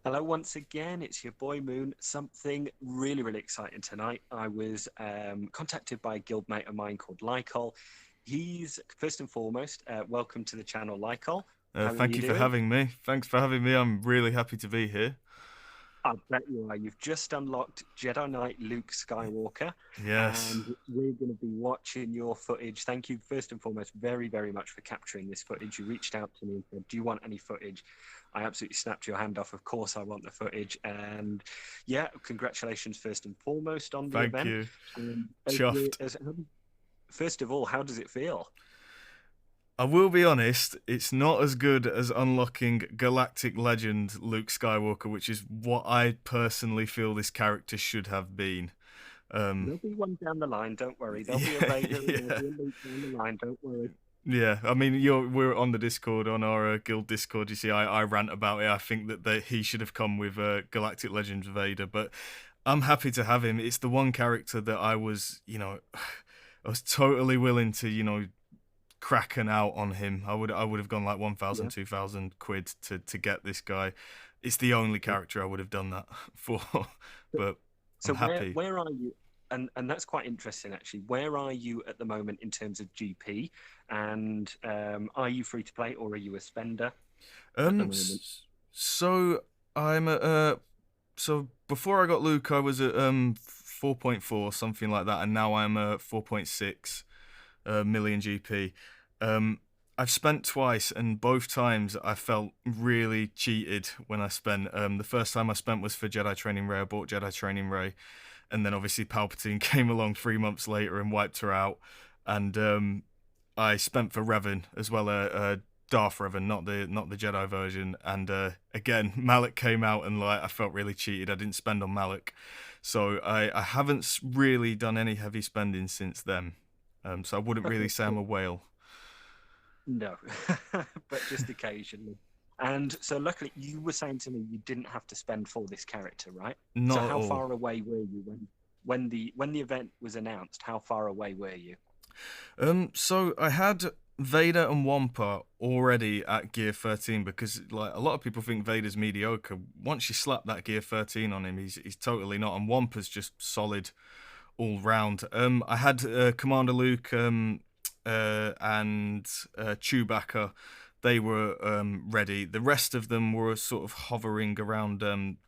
Hello once again, it's your boy Moon. Something really, really exciting tonight. I was contacted by a guildmate of mine called Licol. He's first and foremost, welcome to the channel, Licol. How are Thank you you for doing? having me. Thanks for having me. I'm really happy to be here. I bet you are. You've just unlocked Jedi Knight Luke Skywalker, Yes, and we're going to be watching your footage. Thank you, first and foremost, very, very much for capturing this footage. You reached out to me and said, "Do you want any footage?" I absolutely snapped your hand off. Of course, I want the footage. And yeah, congratulations, first and foremost, on the thank event. you. As we, Chuffed. as, first of all, how does it feel? I will be honest, it's not as good as unlocking Galactic Legend Luke Skywalker, which is what I personally feel this character should have been. Um, There'll be one down the line. Don't worry. There'll be a yeah, Vader and there'll yeah, be a Luke down the line. Don't worry. yeah. I mean, we're on the Discord, on our guild Discord. You see, I rant about it. I think that he should have come with Galactic Legend Vader, but I'm happy to have him. It's the one character that I was, I was totally willing to, cracking out on him. I would have gone like 1,000, Yeah. 2,000 quid to get this guy. It's the only character I would have done that for, but I'm So where happy. where are you? And that's quite interesting actually. Where are you at the moment in terms of GP? And are you free to play or are you a spender at the moment? So I'm at so before I got Luke, I was at 4.4 something like that, and now I'm at 4.6 million GP. Um, I've spent twice, and both times I felt really cheated when I spent. The first time I spent was for Jedi Training Ray. I bought Jedi Training Ray, and then obviously Palpatine came along 3 months later and wiped her out. And I spent for Revan as well, Darth Revan, not the Jedi version. And again, Malik came out, and like I felt really cheated. I didn't spend on Malik, so I haven't really done any heavy spending since then. So I wouldn't really Okay, say I'm cool. a whale. No, but just occasionally. And so luckily you were saying to me you didn't have to spend for this character, right? So Not at how all. far away were you when the event was announced? How far away were you? So I had Vader and Wampa already at Gear 13 because like a lot of people think Vader's mediocre. Once you slap that Gear 13 on him, he's totally not, and Wampa's just solid all round. I had Commander Luke and Chewbacca. They were ready. The rest of them were sort of hovering around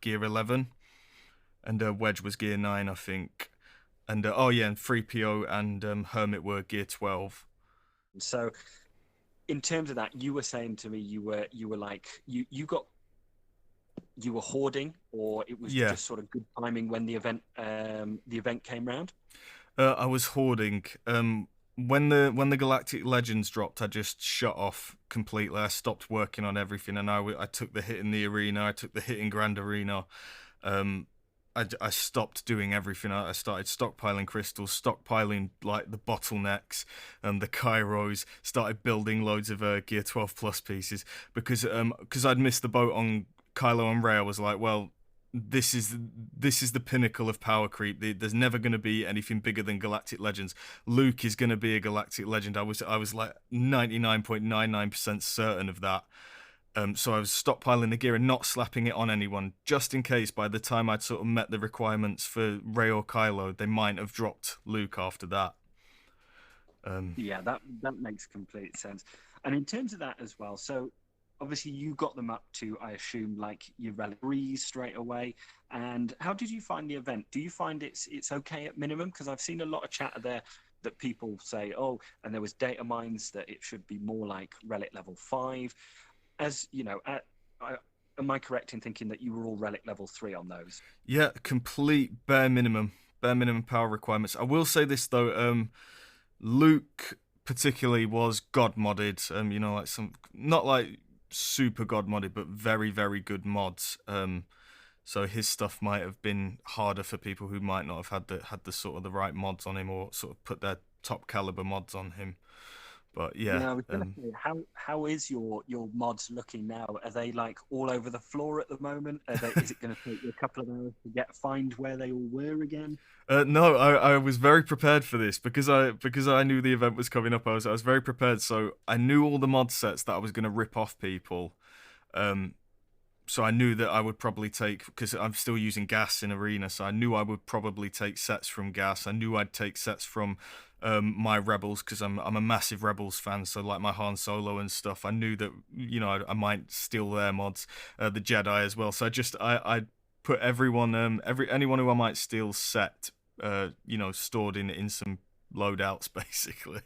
Gear 11, and Wedge was Gear 9, I think. And oh yeah, and 3PO and Hermit were Gear 12. So in terms of that, you were saying to me you were like you were hoarding, or it was Yeah, just sort of good timing when the event came round. I was hoarding. When the Galactic Legends dropped, I just shut off completely. I stopped working on everything, and I took the hit in the arena. I took the hit in Grand Arena. Um, I stopped doing everything. I started stockpiling crystals, stockpiling like the bottlenecks and the Kairos. Started building loads of Gear 12 plus pieces because I'd missed the boat on Kylo and Rey. I was like, well, this is the pinnacle of power creep. There's never going to be anything bigger than Galactic Legends. Luke is going to be a Galactic Legend. I was like 99.99% certain of that. So I was stockpiling the gear and not slapping it on anyone, just in case by the time I'd sort of met the requirements for Rey or Kylo, they might have dropped Luke after that. Um, Yeah, that makes complete sense. And in terms of that as well, so obviously you got them up to, I assume, like your relic straight away. And how did you find the event? Do you find it's okay at minimum? Because I've seen a lot of chatter there that people say, oh, and there was data mines that it should be more like relic level 5. As you know, I, am I correct in thinking that you were all relic level 3 on those? yeah, complete bare minimum power requirements. I will say this though, Luke particularly was god modded. Like some not like super god modded, but very very good mods. So his stuff might have been harder for people who might not have had the sort of the right mods on him, or sort of put their top caliber mods on him. But yeah, Yeah, I was gonna say, how is your mods looking now? Are they like all over the floor at the moment? Is it gonna take you a couple of hours to find where they all were again? no, I was very prepared for this because I knew the event was coming up. I was very prepared, so I knew all the mod sets that I was going to rip off people. Um, So I knew that I would probably take, because I'm still using gas in arena, so I knew I would probably take sets from gas. I knew I'd take sets from my rebels, because I'm a massive rebels fan. So like my Han Solo and stuff, I knew that I might steal their mods, the Jedi as well. So I put everyone anyone who I might steal set, stored in some loadouts basically.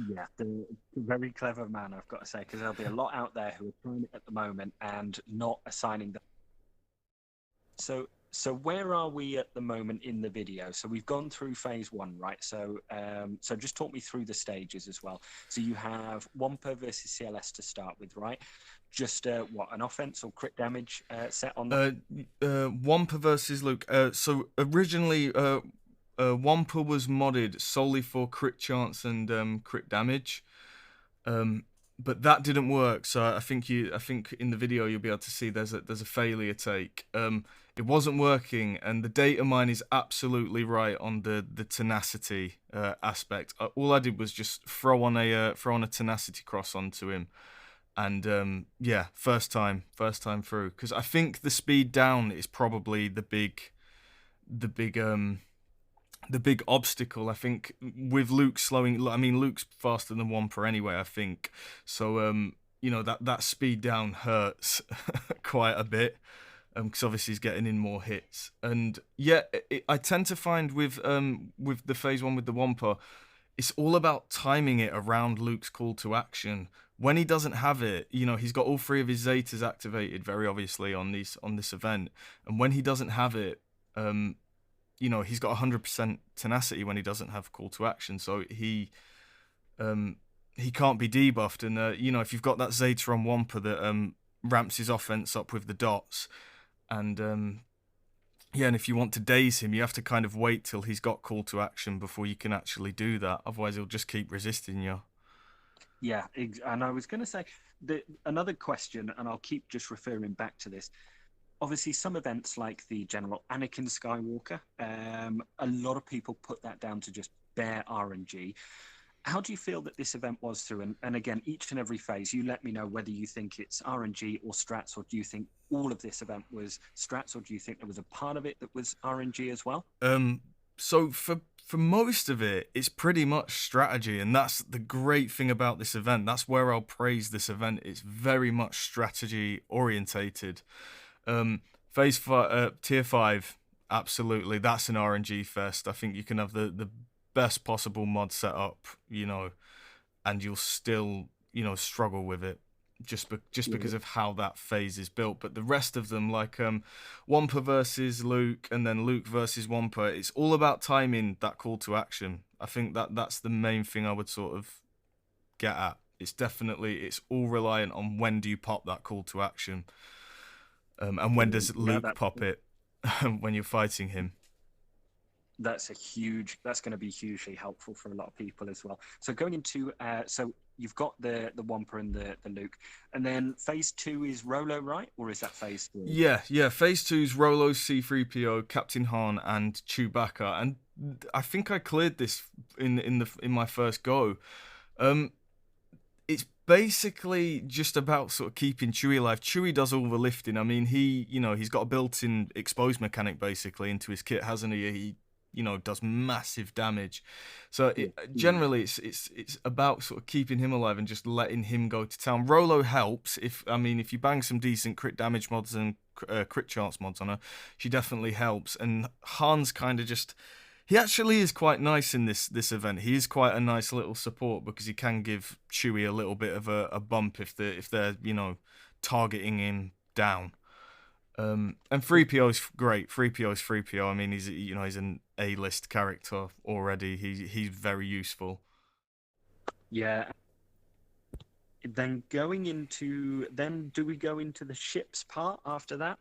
Yeah, the very clever man, I've got to say, because there'll be a lot out there who are trying it at the moment and not assigning them. So where are we at the moment in the video? So we've gone through phase one, right? So just talk me through the stages as well. So you have Wampa versus CLS to start with, right? Just what, an offense or crit damage set on that? Wampa versus Luke. So originally, Wampa was modded solely for crit chance and crit damage. But that didn't work, so I think in the video you'll be able to see there's a failure take. It wasn't working, and the data mine is absolutely right on the tenacity aspect. All I did was just throw on a tenacity cross onto him, and yeah, first time through. Because I think the speed down is probably the big obstacle. I think with Luke slowing, I mean Luke's faster than Wampa anyway, I think. So that speed down hurts quite a bit, because obviously he's getting in more hits. And yeah, I tend to find with the phase one with the Wampa, it's all about timing it around Luke's call to action. When he doesn't have it, he's got all three of his Zetas activated, very obviously on this event, and when he doesn't have it, he's got 100% tenacity when he doesn't have call to action, so he can't be debuffed. And if you've got that Zeta on Wampa that ramps his offense up with the dots, and and if you want to daze him, you have to kind of wait till he's got call to action before you can actually do that. Otherwise, he'll just keep resisting you. Yeah, and I was going to say another question, and I'll keep just referring back to this. Obviously, some events like the General Anakin Skywalker, a lot of people put that down to just bare RNG. How do you feel that this event was through? And again, each and every phase, you let me know whether you think it's RNG or strats, or do you think all of this event was strats, or do you think there was a part of it that was RNG as well? So for most of it, it's pretty much strategy, and that's the great thing about this event. That's where I'll praise this event. It's very much strategy orientated. Phase 5, tier 5, absolutely, that's an RNG fest. I think you can have the best possible mod setup, and you'll still, struggle with it just because of how that phase is built. But the rest of them, like Wampa versus Luke, and then Luke versus Wampa, it's all about timing that call to action. I think that's the main thing I would sort of get at. It's all reliant on when do you pop that call to action. And when does Luke pop it when you're fighting him? That's going to be hugely helpful for a lot of people as well. So going into so you've got the Wampa and the Luke, and then phase 2 is Rolo, right? Or is that phase 3? Yeah. Phase 2 is Rolo, C-3PO, Captain Han, and Chewbacca. And I think I cleared this in my first go. It's basically just about sort of keeping Chewie alive. Chewie does all the lifting. I mean, he's got a built-in expose mechanic basically into his kit, hasn't he? He does massive damage. So generally, it's about sort of keeping him alive and just letting him go to town. Rolo helps if you bang some decent crit damage mods and crit chance mods on her, she definitely helps. And Han's kind of just. He actually is quite nice in this event. He is quite a nice little support because he can give Chewie a little bit of a bump if they're targeting him down. And 3PO is great. 3PO is 3PO. I mean, he's an A-list character already. He's very useful. Yeah. Then do we go into the ships part after that?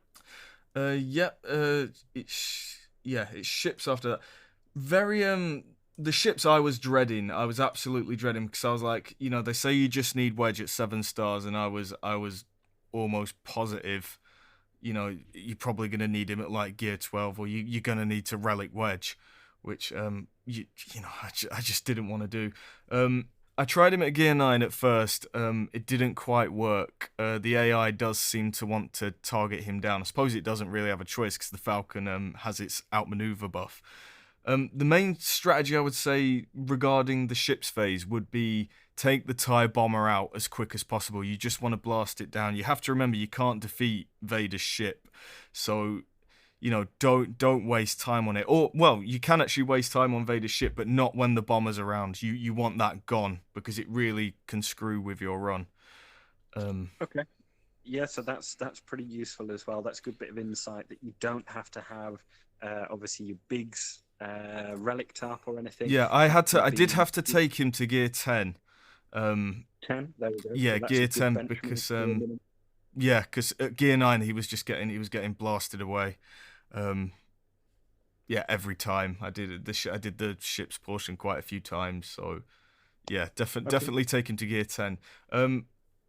It's ships after that. The ships I was dreading. I was absolutely dreading because I was like, they say you just need Wedge at 7 stars, and I was almost positive, you're probably going to need him at like gear 12, or you're going to need to relic Wedge, which I just didn't want to do. I tried him at Gear 9 at first. It didn't quite work. The AI does seem to want to target him down. I suppose it doesn't really have a choice because the Falcon has its outmaneuver buff. The main strategy I would say regarding the ships phase would be take the TIE bomber out as quick as possible. You just want to blast it down. You have to remember you can't defeat Vader's ship. So, don't waste time on it. Or, well, you can actually waste time on Vader's ship, but not when the bomber's around. You want that gone because it really can screw with your run. Okay. Yeah, so that's pretty useful as well. That's a good bit of insight that you don't have to have obviously your Biggs relic tap or anything. Yeah, I did have to take him to Gear 10. 10. There we go. Yeah, so Gear 10 because yeah, because at Gear 9 he was getting blasted away. Yeah, every time I did the ship's portion quite a few times. So yeah, definitely take him to Gear 10.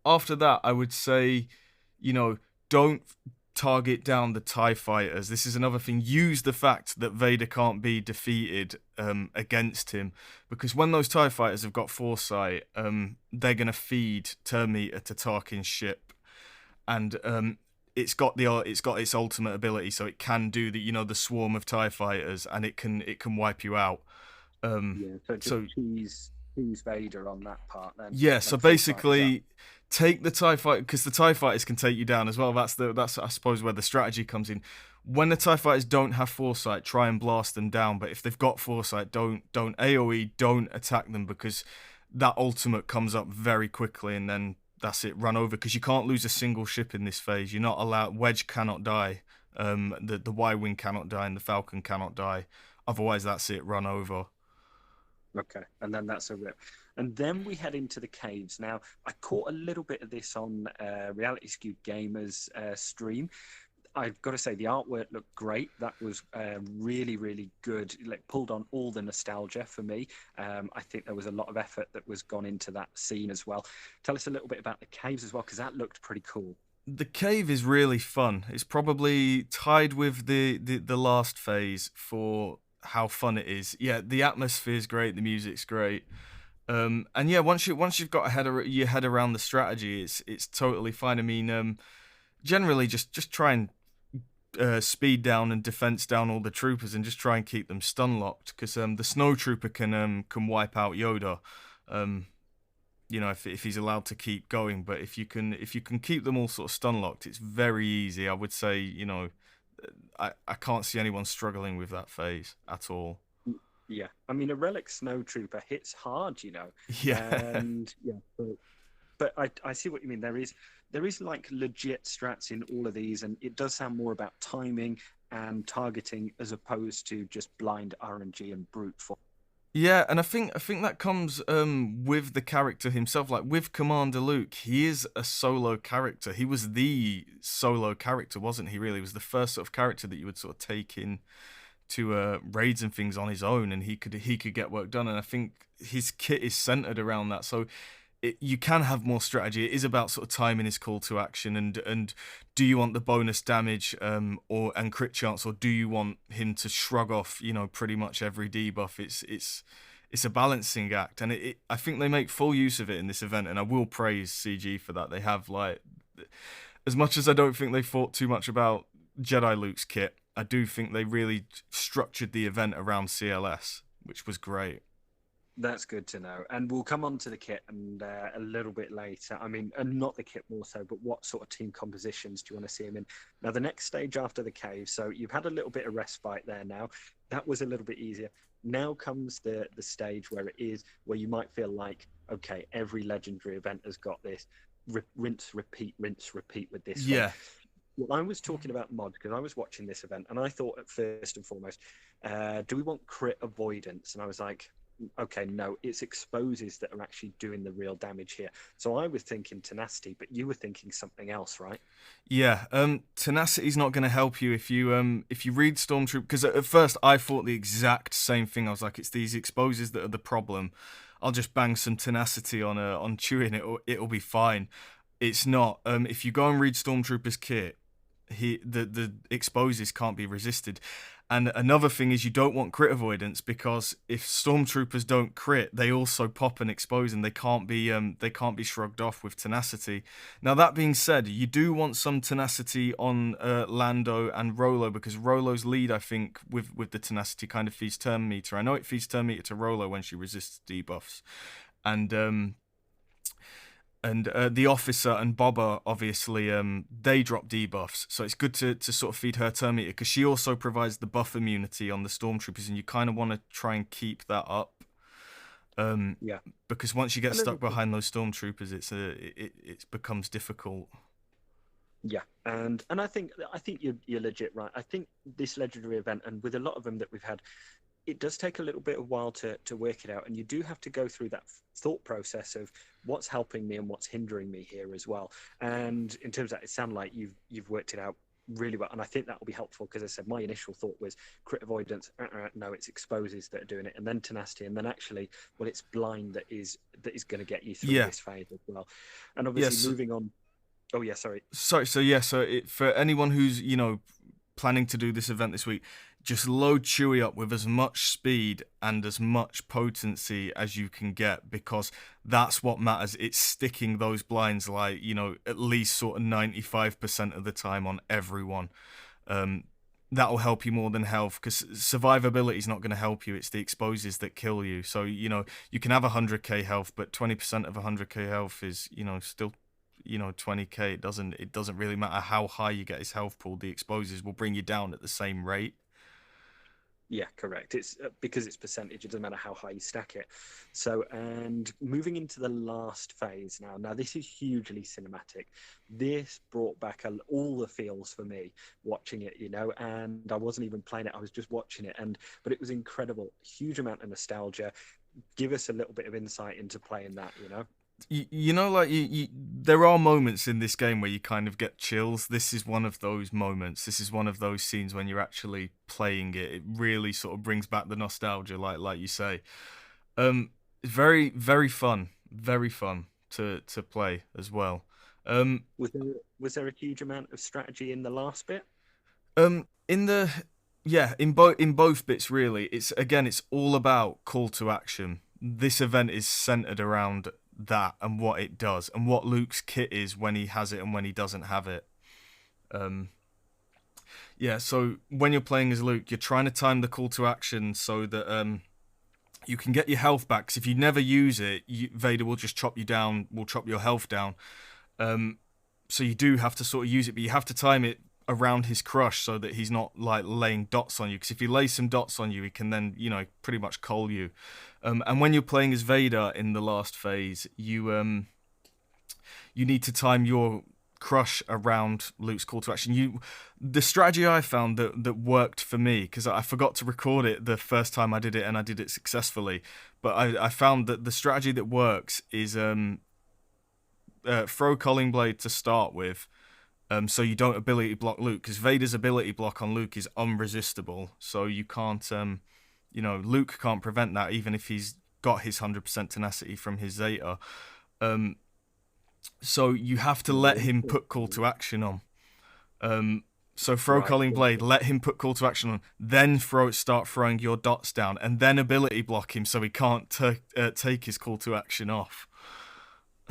After that, I would say, don't target down the TIE fighters. This is another thing. Use the fact that Vader can't be defeated against him, because when those TIE fighters have got foresight, they're going to feed turn meter to Tarkin's ship, and it's got its ultimate ability, so it can do the swarm of TIE fighters, and it can wipe you out. So tease Vader on that part then. Yeah, so basically take the TIE fighter, because the TIE fighters can take you down as well. That's I suppose where the strategy comes in. When the TIE fighters don't have foresight, try and blast them down. But if they've got foresight, don't AoE, don't attack them, because that ultimate comes up very quickly, and then that's it, run over, because you can't lose a single ship in this phase. You're not allowed. Wedge cannot die. The Y-wing cannot die, and the Falcon cannot die. Otherwise, that's it, run over. Okay, and then that's a rip. And then we head into the caves. Now, I caught a little bit of this on Reality Skewed Gamers stream. I've got to say, the artwork looked great. That was really, really good. Like, pulled on all the nostalgia for me. I think there was a lot of effort that was gone into that scene as well. Tell us a little bit about the caves as well, because that looked pretty cool. The cave is really fun. It's probably tied with the last phase for how fun it is. Yeah, the atmosphere is great, the music's great, and yeah, once you've got your head around the strategy, it's totally fine. I mean, generally just try and speed down and defense down all the troopers, and just try and keep them stun locked, because the snow trooper can wipe out Yoda, if he's allowed to keep going. But if you can keep them all sort of stun locked, it's very easy. I would say, I can't see anyone struggling with that phase at all. Yeah, I mean, a relic snow trooper hits hard, Yeah. And yeah, but I see what you mean. There is like legit strats in all of these, and it does sound more about timing and targeting as opposed to just blind RNG and brute force. Yeah, and I think that comes with the character himself. Like with Commander Luke, he is a solo character. He was the solo character, wasn't he? Really, he was the first sort of character that you would sort of take in to raids and things on his own, and he could get work done. And I think his kit is centered around that. So you can have more strategy. It is about sort of timing his call to action, and do you want the bonus damage and crit chance, or do you want him to shrug off pretty much every debuff? It's a balancing act, and I think they make full use of it in this event, and I will praise CG for that. They have, like, as much as I don't think they thought too much about Jedi Luke's kit, I do think they really structured the event around CLS, which was great. That's good to know. And we'll come on to the kit and a little bit later. I mean, and not the kit more so, but what sort of team compositions do you want to see him in? Now, the next stage after the cave, so you've had a little bit of respite there now. That was a little bit easier. Now comes the stage where you might feel like, okay, every legendary event has got this. Rinse, repeat with this Yeah. one. Well, I was talking about mod because I was watching this event, and I thought at first and foremost, do we want crit avoidance? And I was like, okay, no, it's exposes that are actually doing the real damage here. So I was thinking tenacity, but you were thinking something else, right? Yeah, tenacity's not going to help you if you read Stormtrooper, because at first I thought the exact same thing. I was like, it's these exposes that are the problem. I'll just bang some tenacity on Chewie and it'll be fine. It's not. If you go and read Stormtrooper's kit, the exposes can't be resisted. And another thing is you don't want crit avoidance, because if stormtroopers don't crit, they also pop and expose, and they can't be shrugged off with tenacity. Now that being said, you do want some tenacity on Lando and Rolo, because Rolo's lead, I think, with the tenacity kind of feeds turn meter. I know it feeds turn meter to Rolo when she resists debuffs, and the officer and Boba, obviously, they drop debuffs, so it's good to sort of feed her turn meter, because she also provides the buff immunity on the stormtroopers, and you kind of want to try and keep that up. Yeah. Because once you get stuck behind those stormtroopers, it becomes difficult. Yeah, and I think you're legit right. I think this legendary event, and with a lot of them that we've had, it does take a little bit of while to work it out, and you do have to go through that thought process of what's helping me and what's hindering me here as well. And in terms of that, it sounds like you've worked it out really well, and I think that will be helpful, because I said my initial thought was crit avoidance. No, it's exposes that are doing it, and then tenacity, and then actually, well, it's blind that is going to get you through this phase as well. And obviously, moving on. Oh yeah, sorry. So for anyone who's planning to do this event this week, just load Chewie up with as much speed and as much potency as you can get, because that's what matters. It's sticking those blinds, like, at least sort of 95% of the time on everyone. That'll help you more than health, because survivability is not going to help you. It's the exposes that kill you. So, you can have 100k health, but 20% of 100k health is, still 20k. It doesn't really matter how high you get his health pool. The exposes will bring you down at the same rate. Yeah, correct. It's because it's percentage. It doesn't matter how high you stack it. So, and moving into the last phase now. Now, this is hugely cinematic. This brought back all the feels for me watching it, and I wasn't even playing it. I was just watching it, but it was incredible. Huge amount of nostalgia. Give us a little bit of insight into playing that, there are moments in this game where you kind of get chills. This is one of those moments. This is one of those scenes when you're actually playing it. It really sort of brings back the nostalgia, like you say. It's very, very fun to play as well. Was there a huge amount of strategy in the last bit? In both bits, really. It's all about call to action. This event is centered around that and what it does, and what Luke's kit is when he has it and when he doesn't have it. So when you're playing as Luke, you're trying to time the call to action so that you can get your health back, because if you never use it, Vader will just chop your health down. So you do have to sort of use it, but you have to time it around his crush so that he's not like laying dots on you, because if he lays some dots on you, he can then pretty much cull you. And when you're playing as Vader in the last phase, you need to time your crush around Luke's call to action. The strategy I found that worked for me, because I forgot to record it the first time I did it, and I did it successfully, but I found that the strategy that works is throw Calling Blade to start with, so you don't ability block Luke, because Vader's ability block on Luke is unresistible, so you can't Luke can't prevent that, even if he's got his 100% tenacity from his Zeta. So you have to let him put call to action on. So throw Calling Blade, let him put call to action on, then start throwing your dots down, and then ability block him so he can't take his call to action off.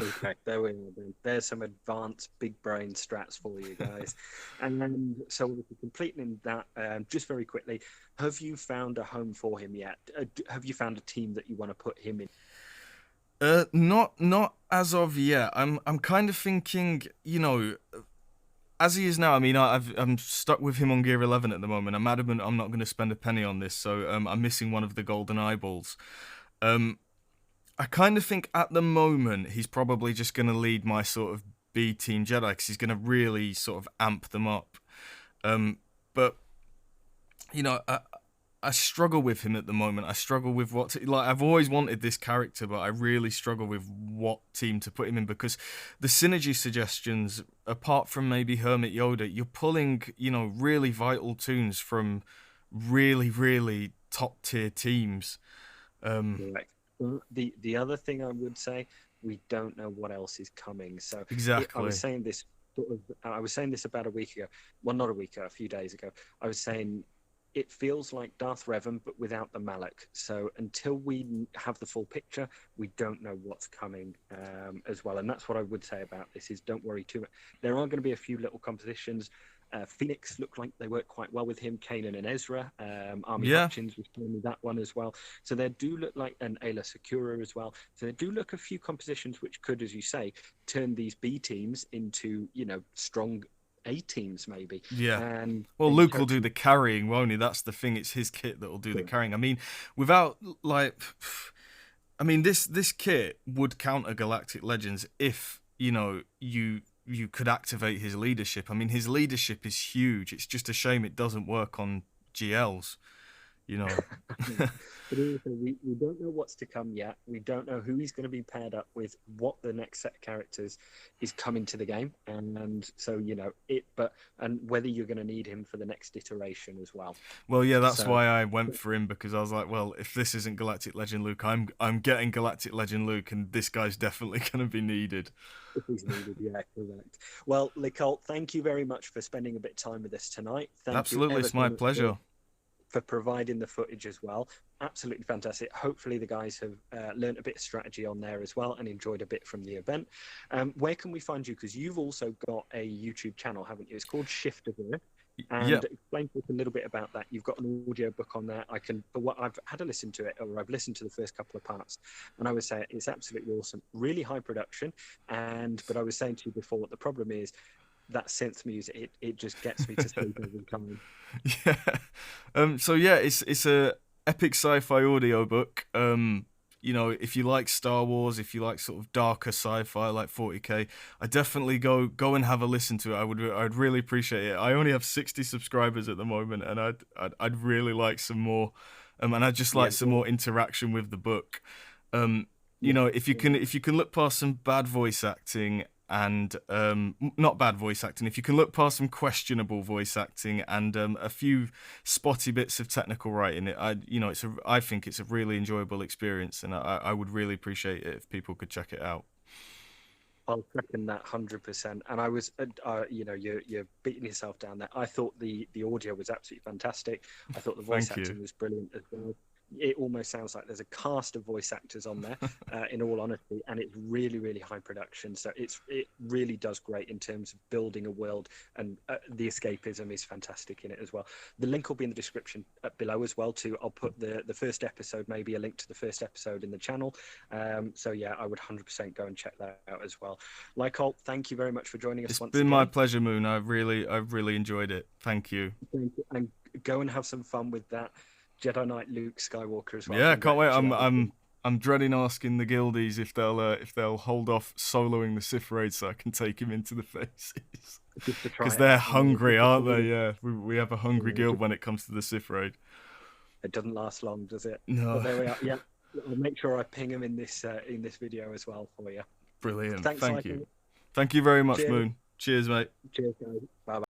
Okay, there we go. There's some advanced big brain strats for you guys. And then, so we'll be completing that just very quickly. Have you found a home for him yet? Have you found a team that you want to put him in? Not as of yet. I'm kind of thinking, as he is now. I mean, I'm stuck with him on Gear 11 at the moment. I'm adamant I'm not going to spend a penny on this, so I'm missing one of the golden eyeballs. I kind of think at the moment he's probably just going to lead my sort of B team Jedi, because he's going to really sort of amp them up. But I struggle with him at the moment. I struggle with I've always wanted this character, but I really struggle with what team to put him in, because the synergy suggestions, apart from maybe Hermit Yoda, you're pulling really vital tunes from really, really top tier teams. Right. The other thing I would say, we don't know what else is coming. So exactly, I was saying this about a week ago. Well, not a week ago, a few days ago. I was saying it feels like Darth Revan, but without the Malak. So until we have the full picture, we don't know what's coming as well. And that's what I would say about this is don't worry too much. There are going to be a few little compositions. Phoenix looked like they worked quite well with him. Kanan and Ezra. Army Hutchins was telling me that one as well. So they do look like, and Ayla Sakura as well. So they do look a few compositions which could, as you say, turn these B teams into, you know, strong A teams maybe. Yeah. And well, Luke will do the carrying, won't he? That's the thing. It's his kit that will do the carrying. I mean, without like, I mean, this kit would counter Galactic Legends if, you know, you could activate his leadership. I mean, his leadership is huge. It's just a shame it doesn't work on GLs, you know. But also, we don't know what's to come yet. We don't know who he's going to be paired up with, what the next set of characters is coming to the game, and so, you know, and whether you're going to need him for the next iteration as well. Well, yeah, that's why I went for him, because I was like, well, if this isn't Galactic Legend Luke, I'm getting Galactic Legend Luke, and this guy's definitely going to be needed. If he's needed, yeah, correct. Well, Licol, thank you very much for spending a bit of time with us tonight. Absolutely, it's my pleasure. For providing the footage as well. Absolutely fantastic. Hopefully the guys have learned a bit of strategy on there as well and enjoyed a bit from the event. Where can we find you? Because you've also got a YouTube channel, haven't you? It's called Shift of Earth. And explain to us a little bit about that. You've got an audio book on there. I've had to listen to it, or I've listened to the first couple of parts, and I would say it's absolutely awesome. Really high production, but I was saying to you before, what the problem is, that synth music, it just gets me to sleep every time. Yeah. So yeah, it's a epic sci-fi audiobook. You know, if you like Star Wars, if you like sort of darker sci-fi like 40K, I definitely go and have a listen to it. I'd really appreciate it. I only have 60 subscribers at the moment, and I'd really like some more. And I'd just like some more interaction with the book. You know, if you can look past some bad voice acting and not bad voice acting, if you can look past some questionable voice acting and a few spotty bits of technical writing, I think it's a really enjoyable experience, and I would really appreciate it if people could check it out. I'll second that 100%. And I was, you know, you're beating yourself down there. I thought the audio was absolutely fantastic. I thought the voice acting was brilliant as well. It almost sounds like there's a cast of voice actors on there, in all honesty, and it's really, really high production. So it really does great in terms of building a world, and the escapism is fantastic in it as well. The link will be in the description below as well too. I'll put the first episode, maybe a link to the first episode in the channel. So yeah, I would 100% go and check that out as well. Licol, thank you very much for joining us. It's been my pleasure, Moon. I've really enjoyed it. Thank you. Thank you. And go and have some fun with that Jedi Knight Luke Skywalker as well. Yeah, can't wait. I'm dreading asking the guildies if they'll hold off soloing the Sith raid so I can take him into the faces, because they're hungry, aren't they? Yeah, we have a hungry guild when it comes to the Sith raid. It doesn't last long, does it? No. But there we are. Yeah, I'll make sure I ping him in this video as well for you. Brilliant. Thanks, Thank you. Thank you very much, Moon. Cheers, mate. Cheers, guys. Bye.